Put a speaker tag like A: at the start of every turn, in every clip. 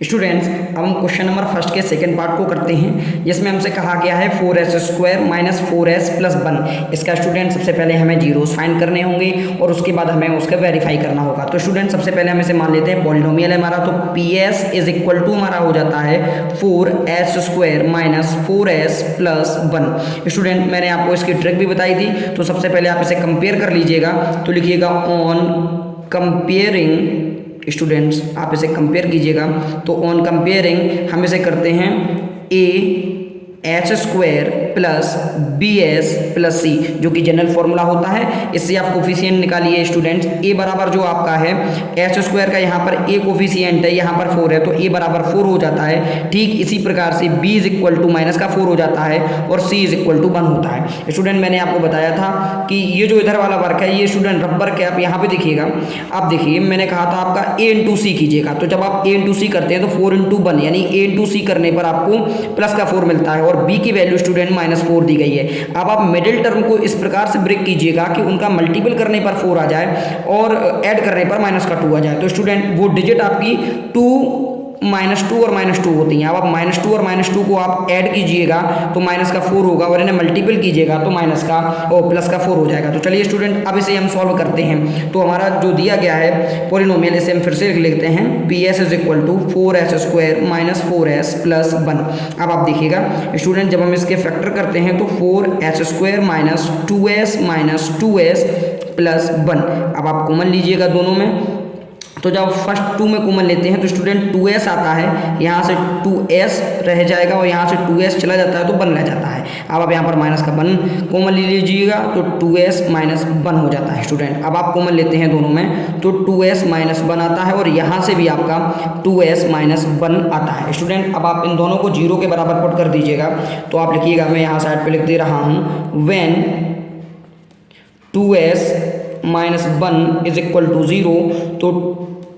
A: Students, अब हम question number first के सेकंड पार्ट को करते हैं, जिसमें हमसे कहा गया है 4s² माइनस 4s प्लस 1। इसका स्टूडेंट सबसे पहले हमें जीरोस फाइंड करने होंगे और उसके बाद हमें उसका वेरीफाई करना होगा। तो स्टूडेंट सबसे पहले हम इसे मान लेते हैं पॉलिनोमियल है हमारा, तो ps इज इक्वल टू हमारा हो जाता है 4s² minus 4s plus 1। Student मैंने आपको इसकी ट्रिक भी बताई थी, तो सबसे पहले आप इसे कंपेयर कर लीजिएगा। तो लिखिएगा ऑन कंपेयरिंग, स्टूडेंट्स आप इसे कंपेयर कीजिएगा। तो ऑन कंपेयरिंग हम इसे करते हैं AH² plus BS plus C, जो कि जनरल फॉर्मूला होता है। इससे आप कोफिशिएंट निकालिए स्टूडेंट्स। A बराबर जो आपका है H² का यहाँ पर A कोफिशिएंट है, यहाँ पर 4 है, तो A बराबर 4 हो जाता है। ठीक इसी प्रकार से B is equal to minus का 4 हो जाता है और C इज इक्वल टू 1 होता है। स्टूडेंट मैंने आपको बताया था कि ये जो इधर वाला वर्क है ये स्टूडेंट रफ वर्क है। आप यहाँ पे देखिएगा, आप देखिए मैंने कहा था आपका A इंटू C कीजिएगा। तो जब आप A इंटू C करते हैं तो 4 इंटू 1 यानी A इंटू C करने पर आपको प्लस का 4 मिलता है और B की वैल्यू स्टूडेंट -4 दी गई है। अब आप मिडिल टर्म को इस प्रकार से ब्रेक कीजिएगा कि उनका मल्टीपल करने पर 4 आ जाए और ऐड करने पर -2 आ जाए। तो स्टूडेंट वो डिजिट आपकी 2 -2 और -2 होती हैं। अब आप -2 और -2 को आप ऐड कीजिएगा तो -4 होगा और इन्हें मल्टीपल कीजिएगा तो प्लस का 4 हो जाएगा। तो चलिए स्टूडेंट अब इसे हम सॉल्व करते हैं। तो हमारा जो दिया गया है पॉलिनोमियल, इसे हम फिर से लिख लेते हैं। PS is equal to 4s² minus 4s plus 1। अब आप देखिएगा स्टूडेंट, जब हम इसके फैक्टर करते हैं तो 4s² माइनस 2s प्लस 1। अब आप कॉमन लीजिएगा दोनों में। तो जब फर्स्ट 2 में कॉमन लेते हैं तो स्टूडेंट 2s आता है, यहाँ से 2s रह जाएगा और यहाँ से 2s चला जाता है तो 1 रह जाता है। अब आप यहाँ पर माइनस का 1 कॉमन ले लीजिएगा तो 2s माइनस 1 हो जाता है। स्टूडेंट अब आप कॉमन लेते हैं दोनों में तो 2s माइनस 1 आता है और यहाँ से भी आपका 2s माइनस 1 आता है। स्टूडेंट अब आप इन दोनों को 0 के बराबर पुट कर दीजिएगा। तो आप लिखिएगा, मैं यहाँ साइड पर लिख दे रहा हूँ, when 2s minus 1 is equal to 0, तो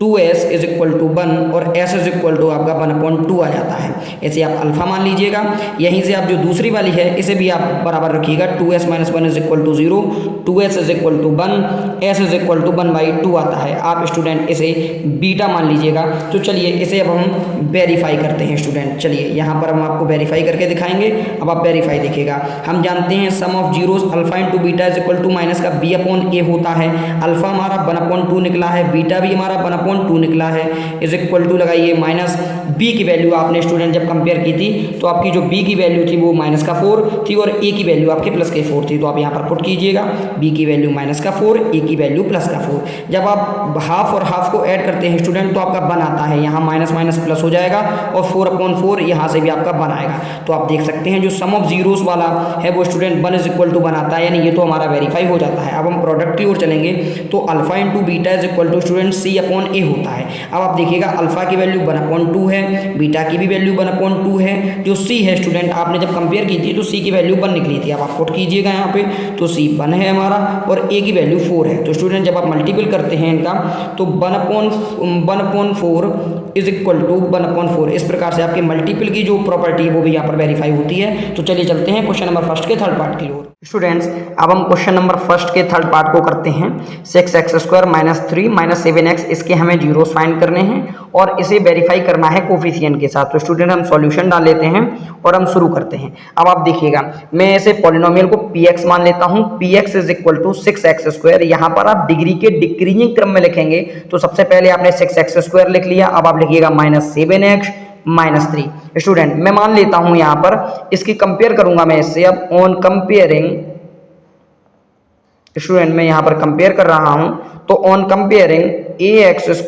A: 2s इज इक्वल टू 1 और s इज इक्वल टू आपका 1/2 आ जाता है। ऐसे आप अल्फा मान लीजिएगा। यहीं से आप जो दूसरी वाली है इसे भी आप बराबर रखिएगा। 2s minus 1 is equal to 0, 2s is equal to 1, s is equal to 1/2 आता है। आप स्टूडेंट इसे बीटा मान लीजिएगा। तो चलिए इसे अब हम वेरीफाई करते हैं। स्टूडेंट चलिए यहाँ पर हम आपको वेरीफाई करके दिखाएंगे। अब आप वेरीफाई देखिएगा। हम जानते हैं sum of zeros alpha into beta is equal to minus का b/a होता है। अल्फा हमारा 1/2 निकला है, बीटा भी हमारा 1/2 निकला है, इज इक्वल टू लगाइए माइनस b की वैल्यू आपने स्टूडेंट जब कंपेयर की थी तो आपकी जो b की वैल्यू थी वो -4 थी और a की वैल्यू आपके +4 थी। तो आप यहाँ पर पुट कीजिएगा, b की वैल्यू -4, a की वैल्यू +4। जब आप हाफ और हाफ को ऐड करते हैं स्टूडेंट तो आपका 1 आता है, यहाँ माइनस माइनस प्लस हो जाएगा और 4/4 यहाँ से भी आपका 1 आएगा। तो आप देख सकते हैं जो सम ऑफ जीरोस वाला है वो स्टूडेंट 1 इज इक्वल टू 1 आता है, यानी ये तो हमारा वेरीफाई हो जाता है। अब हम प्रोडक्ट की ओर चलेंगे तो alpha into beta is equal to student c/a होता है। अब आप देखिएगा अल्फा की वैल्यू 1/2 है, बीटा की भी वैल्यू 1/2 है। जो c है स्टूडेंट आपने जब कंपेयर की थी तो c की वैल्यू 1 निकली थी। अब आप पुट कीजिएगा यहाँ पे, तो c 1 है हमारा और a की वैल्यू 4 है। तो स्टूडेंट जब आप मल्टीपल करते हैं इनका तो 1/4 इज इक्वल टू 1/4। इस प्रकार से आपके मल्टीपल की जो प्रॉपर्टी है वो भी यहाँ पर वेरीफाई होती है। तो चलिए चलते हैं क्वेश्चन नंबर फर्स्ट के थर्ड पार्ट की ओर। स्टूडेंट्स अब हम क्वेश्चन नंबर फर्स्ट के थर्ड पार्ट को करते हैं। 6x² माइनस 3 माइनस 7x, इसके हमें जीरोस फाइंड करने हैं और इसे वेरीफाई करना है कोफिशिएंट के साथ। तो स्टूडेंट हम सॉल्यूशन डाल लेते हैं और हम शुरू करते हैं। अब आप देखिएगा, मैं इसे पॉलिनोमियल को px मान लेता हूं। px is equal to 6x²। यहाँ पर आप डिग्री के डिक्रीजिंग क्रम में लिखेंगे। तो सबसे पहले आपने 6x² लिख लिया, अब आप लिखिएगा -7x -3। स्टूडेंट मैं मान लेता हूं यहाँ पर इसकी कंपेयर करूंगा मैं इससे। अब ऑन कंपेयरिंग, स्टूडेंट मैं यहाँ पर कंपेयर कर रहा हूं तो on comparing ax²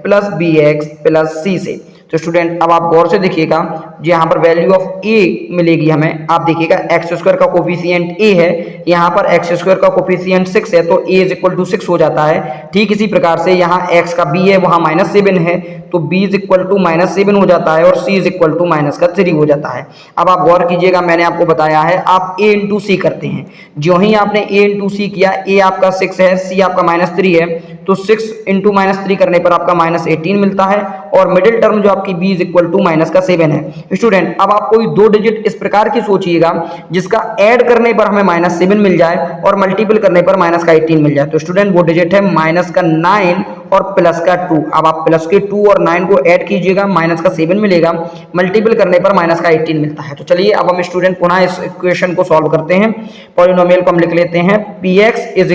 A: plus bx plus c से। तो स्टूडेंट अब आप गौर से देखिएगा, यहाँ पर वैल्यू ऑफ a मिलेगी हमें। आप देखिएगा x² का कोफिशिएंट a है, यहाँ पर x² का कोफिशिएंट 6 है तो a इज इक्वल टू 6 हो जाता है। ठीक इसी प्रकार से यहाँ x का b है, वहाँ -7 है तो b इज इक्वल टू -7 हो जाता है और c इज इक्वल टू -3 हो जाता है। अब आप गौर कीजिएगा, मैंने आपको बताया है आप a इंटू c करते हैं। जो ही आपने a इंटू c किया, a आपका 6 है, c आपका -3 है, तो 6 इंटू -3 करने पर आपका -18 मिलता है और मिडिल टर्म जो आपकी b इज इक्वल टू -7 है। स्टूडेंट अब आप कोई दो डिजिट इस प्रकार की सोचिएगा जिसका ऐड करने पर हमें -7 मिल जाए और मल्टीपल करने पर -18 मिल जाए। तो स्टूडेंट वो डिजिट है -9 और +2। अब आप +2 और 9 को ऐड कीजिएगा, -7 मिलेगा, मल्टीपल करने पर -18 मिलता है। तो चलिए अब हम स्टूडेंट पुनः इस इक्वेशन को सॉल्व करते हैं। पॉलिनोमियल को हम लिख लेते हैं px =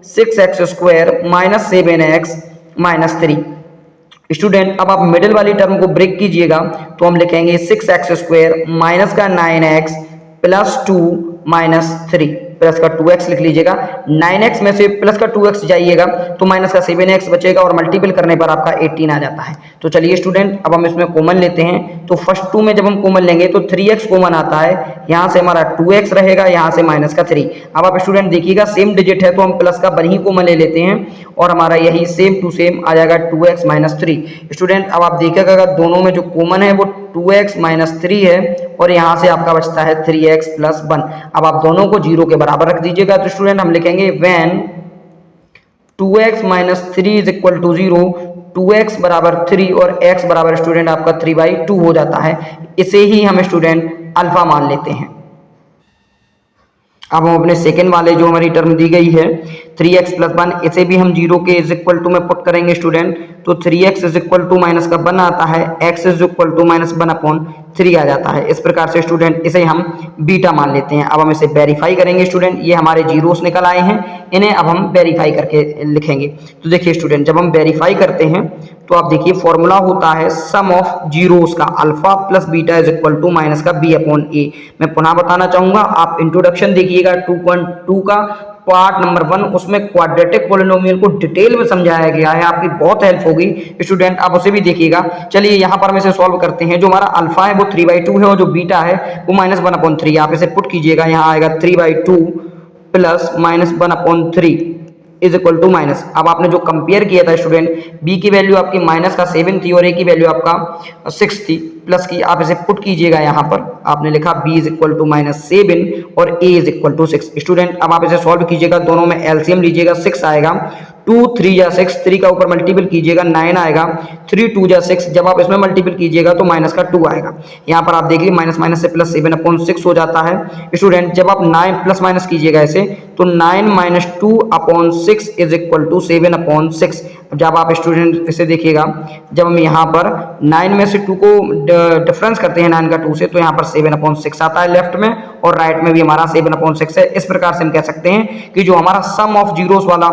A: 6x² - 7x - 3। स्टूडेंट अब आप मिडिल वाली टर्म को ब्रेक कीजिएगा तो हम लिखेंगे 6x² माइनस का 9x प्लस 2 माइनस 3 प्लस का 2x लिख लीजिएगा। 9x में से प्लस का 2x जाइएगा तो माइनस का 7x बचेगा और मल्टीपल करने पर आपका 18 आ जाता है। तो चलिए स्टूडेंट अब हम इसमें कॉमन लेते हैं। तो फर्स्ट 2 में जब हम कॉमन लेंगे तो 3x कॉमन आता है, यहाँ से हमारा 2x रहेगा, यहाँ से माइनस का 3। अब आप स्टूडेंट देखिएगा सेम डिजिट है तो हम प्लस का 1 ही कॉमन ले लेते हैं और हमारा यही सेम टू सेम आ जाएगा 2x माइनस 3। स्टूडेंट अब आप देखिएगा अगर दोनों में जो कॉमन है वो 2x माइनस 3 है और यहाँ से आपका बचता है 3x प्लस 1। अब आप दोनों को 0 के बराबर रख दीजिएगा। तो स्टूडेंट हम लिखेंगे when 2x minus 3 is equal to 0, 2x बराबर 3 और x बराबर स्टूडेंट आपका 3/2 हो जाता है। इसे ही हम स्टूडेंट अल्फा मान लेते हैं। अब हम अपने सेकेंड वाले जो हमारी टर्म दी गई है 3x प्लस 1, इसे भी हम 0 के इज इक्वल टू में पुट करेंगे स्टूडेंट। तो 3x is equal to minus का 1 आता है, x इज इक्वल टू -1/3 आ जाता है। इस प्रकार से स्टूडेंट इसे हम बीटा मान लेते हैं। अब हम इसे वेरीफाई करेंगे स्टूडेंट। ये हमारे जीरोस निकल आए हैं, इन्हें अब हम वेरीफाई करके लिखेंगे। तो देखिए स्टूडेंट जब हम वेरीफाई करते हैं तो आप देखिए फॉर्मूला होता है सम ऑफ जीरोस का alpha plus beta is equal to minus का b/a। मैं पुनः बताना चाहूंगा, आप इंट्रोडक्शन देखिएगा 2.2 का पार्ट नंबर 1, उसमें क्वाड्रेटिक पॉलिनोमियल को डिटेल में समझाया गया है, आपकी बहुत हेल्प होगी स्टूडेंट, आप उसे भी देखिएगा। चलिए यहाँ पर हम इसे सॉल्व करते हैं। जो हमारा अल्फा है वो 3/2 है और जो बीटा है वो -1/3। आप इसे पुट कीजिएगा, यहाँ आएगा 3/2 plus -1/3 is equal to minus. अब आपने जो कंपेयर किया था स्टूडेंट, b की वैल्यू आपकी -7 थी और a की वैल्यू आपका 6 थी, प्लस की आप इसे पुट कीजिएगा। यहाँ पर आपने लिखा b इज इक्वल टू -7 और a is equal to 6। Student अब आप इसे सॉल्व कीजिएगा, दोनों में एलसीएम लीजिएगा, 6 आएगा, 2 3 या 6, 3 का ऊपर मल्टीपल कीजिएगा 9 आएगा, 3 2 या 6, जब आप इसमें मल्टीपल कीजिएगा तो माइनस का 2 आएगा। यहाँ पर आप देखिए माइनस माइनस से प्लस 7/6 हो जाता है। स्टूडेंट जब आप 9 प्लस माइनस कीजिएगा इसे तो 9 - 2/6 इज इक्वल टू 7/6। जब आप स्टूडेंट इसे देखिएगा, जब हम यहाँ पर 9 में से 2 को डिफरेंस करते हैं 9 का 2 से तो यहाँ पर 7/6 आता है लेफ्ट में और राइट में भी हमारा 7/6 है। इस प्रकार से हम कह सकते हैं कि जो हमारा सम ऑफ जीरोस वाला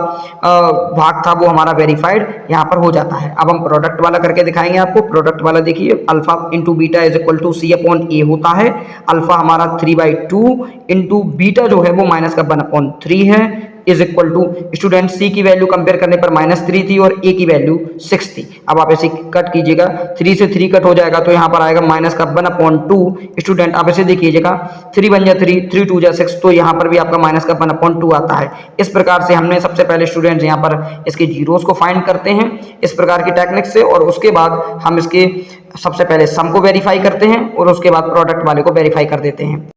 A: भाग था वो हमारा वेरीफाइड यहाँ पर हो जाता है। अब हम प्रोडक्ट वाला करके दिखाएंगे आपको। प्रोडक्ट वाला देखिए alpha into beta is equal to c/a होता है। अल्फा हमारा 3/2 इंटू बीटा जो है वो -1/3 है is equal to student c की वैल्यू कंपेयर करने पर -3 थी और a की वैल्यू 6 थी। अब आप इसे कट कीजिएगा, 3 से 3 कट हो जाएगा तो यहाँ पर आएगा -1/2। स्टूडेंट आप इसे देखिएगा, 3 1 जा 3, 3 2 जा 6, तो यहाँ पर भी आपका -1/2 आता है। इस प्रकार से हमने सबसे पहले स्टूडेंट्स यहाँ पर इसके जीरोस को फाइंड करते हैं इस प्रकार की टेक्निक से, और उसके बाद हम इसके सबसे पहले सम को वेरीफाई करते हैं और उसके बाद प्रोडक्ट वाले को वेरीफाई कर देते हैं।